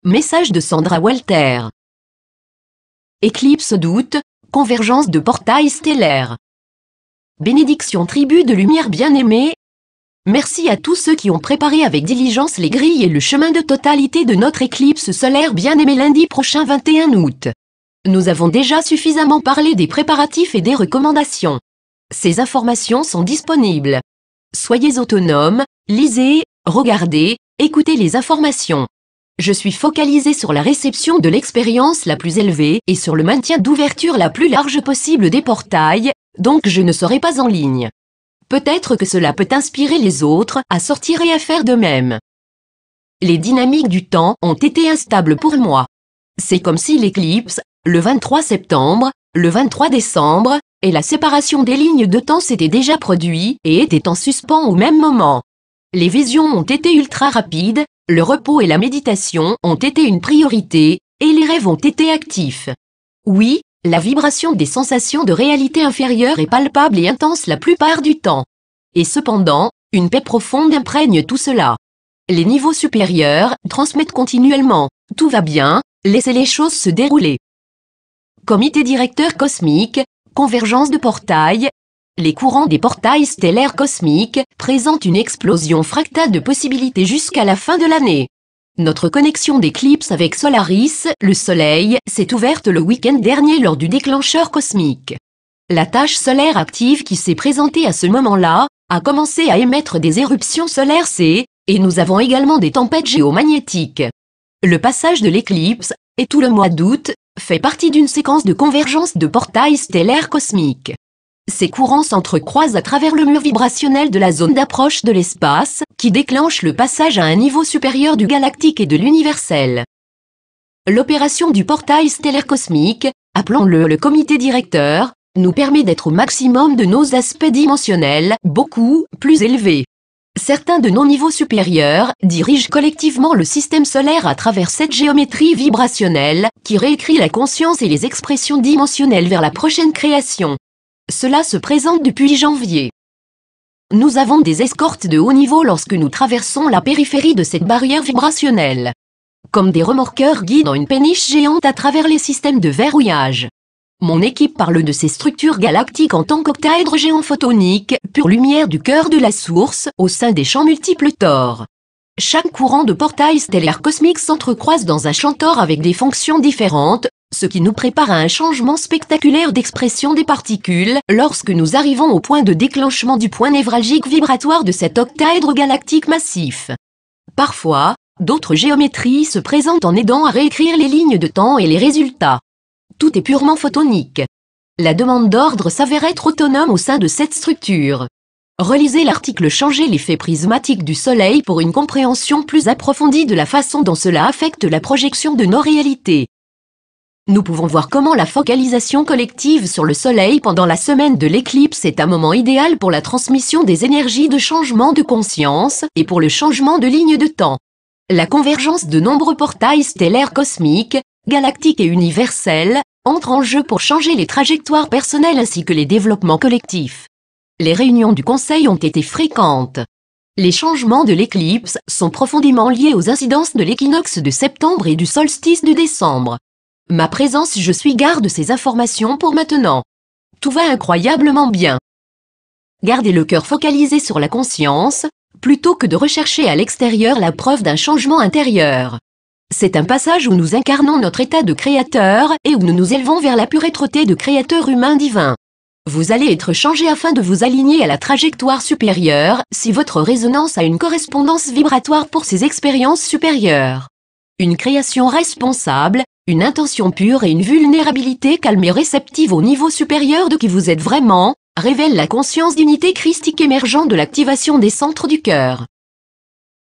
Message de Sandra Walter. Éclipse d'août, convergence de portails stellaires. Bénédiction tribu de lumière bien-aimée. Merci à tous ceux qui ont préparé avec diligence les grilles et le chemin de totalité de notre éclipse solaire bien-aimée lundi prochain 21 août. Nous avons déjà suffisamment parlé des préparatifs et des recommandations. Ces informations sont disponibles. Soyez autonomes, lisez, regardez, écoutez les informations. Je suis focalisé sur la réception de l'expérience la plus élevée et sur le maintien d'ouverture la plus large possible des portails, donc je ne serai pas en ligne. Peut-être que cela peut inspirer les autres à sortir et à faire de même. Les dynamiques du temps ont été instables pour moi. C'est comme si l'éclipse, le 23 septembre, le 23 décembre, et la séparation des lignes de temps s'étaient déjà produits et étaient en suspens au même moment. Les visions ont été ultra rapides, le repos et la méditation ont été une priorité, et les rêves ont été actifs. Oui, la vibration des sensations de réalité inférieure est palpable et intense la plupart du temps. Et cependant, une paix profonde imprègne tout cela. Les niveaux supérieurs transmettent continuellement « tout va bien, laissez les choses se dérouler ». Comité directeur cosmique, convergence de portails. Les courants des portails stellaires cosmiques présentent une explosion fractale de possibilités jusqu'à la fin de l'année. Notre connexion d'éclipse avec Solaris, le Soleil, s'est ouverte le week-end dernier lors du déclencheur cosmique. La tache solaire active qui s'est présentée à ce moment-là a commencé à émettre des éruptions solaires et nous avons également des tempêtes géomagnétiques. Le passage de l'éclipse, et tout le mois d'août, fait partie d'une séquence de convergence de portails stellaires cosmiques. Ces courants s'entrecroisent à travers le mur vibrationnel de la zone d'approche de l'espace, qui déclenche le passage à un niveau supérieur du galactique et de l'universel. L'opération du portail stellaire cosmique, appelons-le le comité directeur, nous permet d'être au maximum de nos aspects dimensionnels, beaucoup plus élevés. Certains de nos niveaux supérieurs dirigent collectivement le système solaire à travers cette géométrie vibrationnelle, qui réécrit la conscience et les expressions dimensionnelles vers la prochaine création. Cela se présente depuis janvier. Nous avons des escortes de haut niveau lorsque nous traversons la périphérie de cette barrière vibrationnelle. Comme des remorqueurs guidant une péniche géante à travers les systèmes de verrouillage. Mon équipe parle de ces structures galactiques en tant qu'octaèdres géants photoniques, pure lumière du cœur de la source, au sein des champs multiples Thor. Chaque courant de portail stellaire cosmique s'entrecroise dans un champ Thor avec des fonctions différentes, ce qui nous prépare à un changement spectaculaire d'expression des particules lorsque nous arrivons au point de déclenchement du point névralgique vibratoire de cet octaèdre galactique massif. Parfois, d'autres géométries se présentent en aidant à réécrire les lignes de temps et les résultats. Tout est purement photonique. La demande d'ordre s'avère être autonome au sein de cette structure. Relisez l'article Changer l'effet prismatique du Soleil pour une compréhension plus approfondie de la façon dont cela affecte la projection de nos réalités. Nous pouvons voir comment la focalisation collective sur le Soleil pendant la semaine de l'éclipse est un moment idéal pour la transmission des énergies de changement de conscience et pour le changement de ligne de temps. La convergence de nombreux portails stellaires cosmiques, galactiques et universels, entre en jeu pour changer les trajectoires personnelles ainsi que les développements collectifs. Les réunions du Conseil ont été fréquentes. Les changements de l'éclipse sont profondément liés aux incidences de l'équinoxe de septembre et du solstice de décembre. Ma présence, je suis garde ces informations pour maintenant. Tout va incroyablement bien. Gardez le cœur focalisé sur la conscience, plutôt que de rechercher à l'extérieur la preuve d'un changement intérieur. C'est un passage où nous incarnons notre état de créateur et où nous nous élevons vers la pureté de créateur humain divin. Vous allez être changé afin de vous aligner à la trajectoire supérieure si votre résonance a une correspondance vibratoire pour ces expériences supérieures. Une création responsable, une intention pure et une vulnérabilité calme et réceptive au niveau supérieur de qui vous êtes vraiment, révèlent la conscience d'unité christique émergente de l'activation des centres du cœur.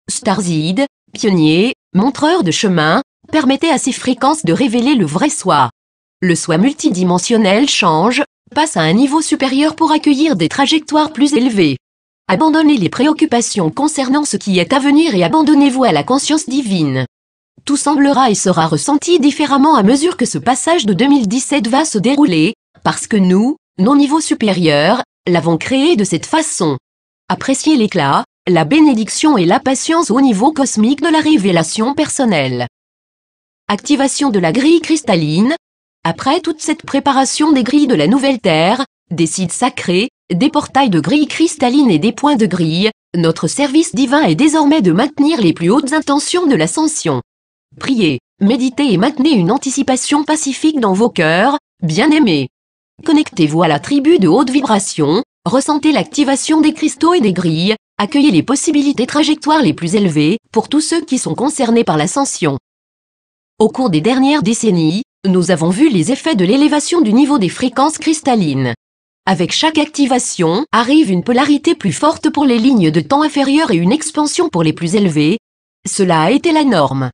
Starseed, pionnier, montreur de chemin, permettez à ces fréquences de révéler le vrai soi. Le soi multidimensionnel change, passe à un niveau supérieur pour accueillir des trajectoires plus élevées. Abandonnez les préoccupations concernant ce qui est à venir et abandonnez-vous à la conscience divine. Tout semblera et sera ressenti différemment à mesure que ce passage de 2017 va se dérouler, parce que nous, nos niveaux supérieurs, l'avons créé de cette façon. Appréciez l'éclat, la bénédiction et la patience au niveau cosmique de la révélation personnelle. Activation de la grille cristalline. Après toute cette préparation des grilles de la nouvelle terre, des sites sacrés, des portails de grille cristalline et des points de grille, notre service divin est désormais de maintenir les plus hautes intentions de l'ascension. Priez, méditez et maintenez une anticipation pacifique dans vos cœurs, bien-aimés. Connectez-vous à la tribu de haute vibration, ressentez l'activation des cristaux et des grilles, accueillez les possibilités trajectoires les plus élevées pour tous ceux qui sont concernés par l'ascension. Au cours des dernières décennies, nous avons vu les effets de l'élévation du niveau des fréquences cristallines. Avec chaque activation, arrive une polarité plus forte pour les lignes de temps inférieures et une expansion pour les plus élevées. Cela a été la norme.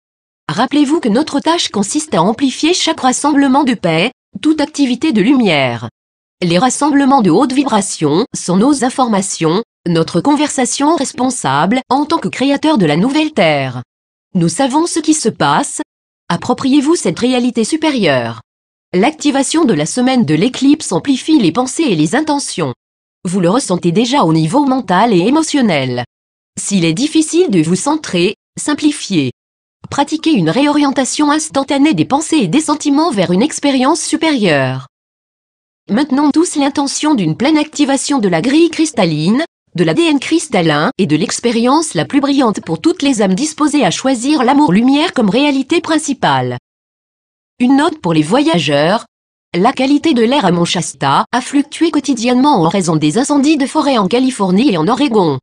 Rappelez-vous que notre tâche consiste à amplifier chaque rassemblement de paix, toute activité de lumière. Les rassemblements de haute vibration sont nos informations, notre conversation responsable en tant que créateurs de la nouvelle Terre. Nous savons ce qui se passe. Appropriez-vous cette réalité supérieure. L'activation de la semaine de l'éclipse amplifie les pensées et les intentions. Vous le ressentez déjà au niveau mental et émotionnel. S'il est difficile de vous centrer, simplifiez. Pratiquez une réorientation instantanée des pensées et des sentiments vers une expérience supérieure. Maintenons tous l'intention d'une pleine activation de la grille cristalline, de l'ADN cristallin et de l'expérience la plus brillante pour toutes les âmes disposées à choisir l'amour-lumière comme réalité principale. Une note pour les voyageurs. La qualité de l'air à Mont Shasta a fluctué quotidiennement en raison des incendies de forêt en Californie et en Oregon.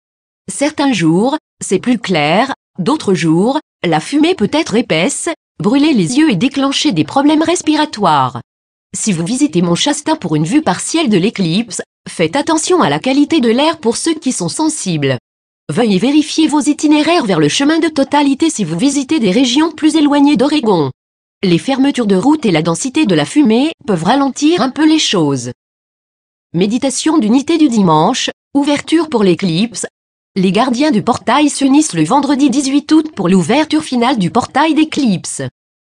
Certains jours, c'est plus clair, d'autres jours, la fumée peut être épaisse, brûler les yeux et déclencher des problèmes respiratoires. Si vous visitez Mont Shasta pour une vue partielle de l'éclipse, faites attention à la qualité de l'air pour ceux qui sont sensibles. Veuillez vérifier vos itinéraires vers le chemin de totalité si vous visitez des régions plus éloignées d'Oregon. Les fermetures de route et la densité de la fumée peuvent ralentir un peu les choses. Méditation d'unité du dimanche, ouverture pour l'éclipse. Les gardiens du portail s'unissent le vendredi 18 août pour l'ouverture finale du portail d'éclipse.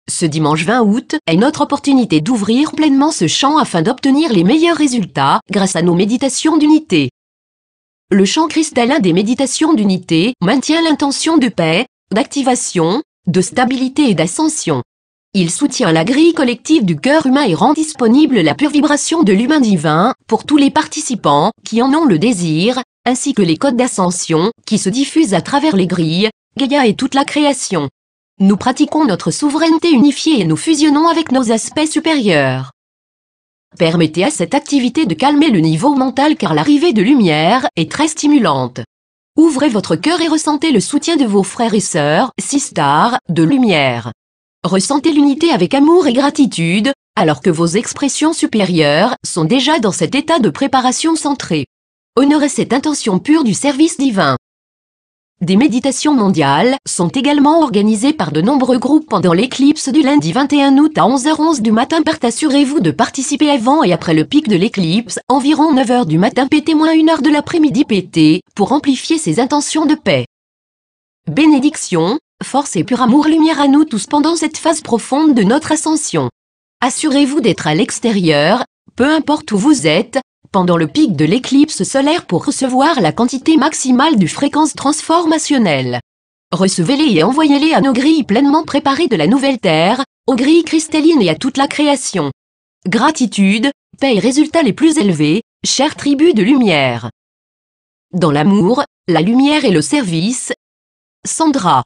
Ce dimanche 20 août est notre opportunité d'ouvrir pleinement ce champ afin d'obtenir les meilleurs résultats grâce à nos méditations d'unité. Le champ cristallin des méditations d'unité maintient l'intention de paix, d'activation, de stabilité et d'ascension. Il soutient la grille collective du cœur humain et rend disponible la pure vibration de l'humain divin pour tous les participants qui en ont le désir, ainsi que les codes d'ascension qui se diffusent à travers les grilles, Gaïa et toute la création. Nous pratiquons notre souveraineté unifiée et nous fusionnons avec nos aspects supérieurs. Permettez à cette activité de calmer le niveau mental car l'arrivée de lumière est très stimulante. Ouvrez votre cœur et ressentez le soutien de vos frères et sœurs, sistars, de lumière. Ressentez l'unité avec amour et gratitude, alors que vos expressions supérieures sont déjà dans cet état de préparation centrée. Honorez cette intention pure du service divin. Des méditations mondiales sont également organisées par de nombreux groupes pendant l'éclipse du lundi 21 août à 11h11 du matin. Assurez-vous de participer avant et après le pic de l'éclipse, environ 9h du matin PT-1h de l'après-midi PT, pour amplifier ces intentions de paix. Bénédiction, force et pur amour lumière à nous tous pendant cette phase profonde de notre ascension. Assurez-vous d'être à l'extérieur, peu importe où vous êtes, pendant le pic de l'éclipse solaire pour recevoir la quantité maximale de fréquences transformationnelles. Recevez-les et envoyez-les à nos grilles pleinement préparées de la nouvelle Terre, aux grilles cristallines et à toute la création. Gratitude, paix et résultats les plus élevés, chère tribu de lumière. Dans l'amour, la lumière et le service. Sandra.